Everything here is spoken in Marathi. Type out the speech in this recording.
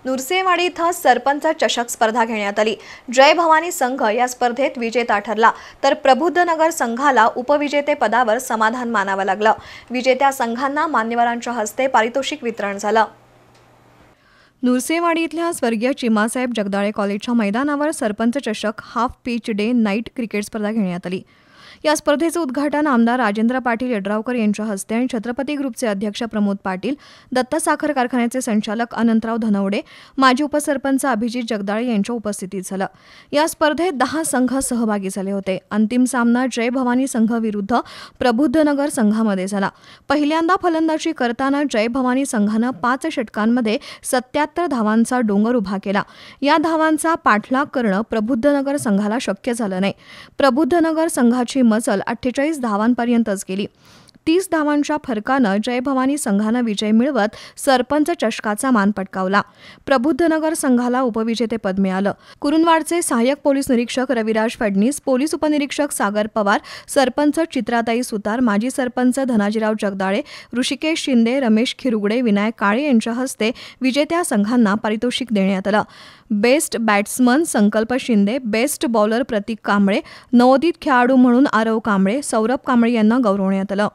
नुरसेवाडी इथं सरपंच चषक स्पर्धा घेण्यात आली। जय भवानी संघ या स्पर्धेत विजेता ठरला, तर प्रबुद्धनगर संघाला उपविजेते पदावर समाधान मानावं लागलं। विजेत्या संघांना मान्यवरांच्या हस्ते पारितोषिक वितरण झालं। नुरसेवाडी इथल्या स्वर्गीय चिमासाहेब जगदाळे कॉलेजच्या मैदानावर सरपंच चषक half pitch day night cricket स्पर्धा घेण्यात आली। या स्पर्धेचं उद्घाटन आमदार राजेंद्र पाटील यड्रावकर यांच्या हस्ते आणि छत्रपती ग्रुपचे अध्यक्ष प्रमोद पाटील, दत्त साखर कारखान्याचे संचालक अनंतराव धनवडे, माजी उपसरपंच अभिजित जगदाळे यांच्या उपस्थितीत झालं। या स्पर्धेत 10 संघ सहभागी झाले होते। अंतिम सामना जय भवानी संघ विरुद्ध प्रबुद्धनगर संघामध्ये झाला। पहिल्यांदा फलंदाजी करताना जय भवानी संघानं 5 षटकांमध्ये 77 धावांचा डोंगर उभा केला। या धावांचा पाठलाग करणं प्रबुद्धनगर संघाला शक्य झालं नाही। प्रबुद्धनगर संघाची मजल 48 धावांपर्यंतच गेली। 30 धावांच्या फरकानं जय भवानी संघानं विजय मिळवत सरपंच चषकाचा मान पटकावला। प्रबुद्धनगर संघाला उपविजेतेपद मिळालं। कुरुंदवाडचे सहाय्यक पोलीस निरीक्षक रविराज फडणीस, पोलीस उपनिरीक्षक सागर पवार, सरपंच चित्राताई सुतार, माजी सरपंच धनाजीराव जगदाळे, ऋषिकेश शिंदे, रमेश खिरुगडे, विनायक काळे यांच्या हस्ते विजेत्या संघांना पारितोषिक देण्यात आलं। बेस्ट बॅट्समन संकल्प शिंदे, बेस्ट बॉलर प्रतीक कांबळे, नवोदित खेळाडू म्हणून आरव कांबळे, सौरभ कांबळे यांना गौरवण्यात आलं।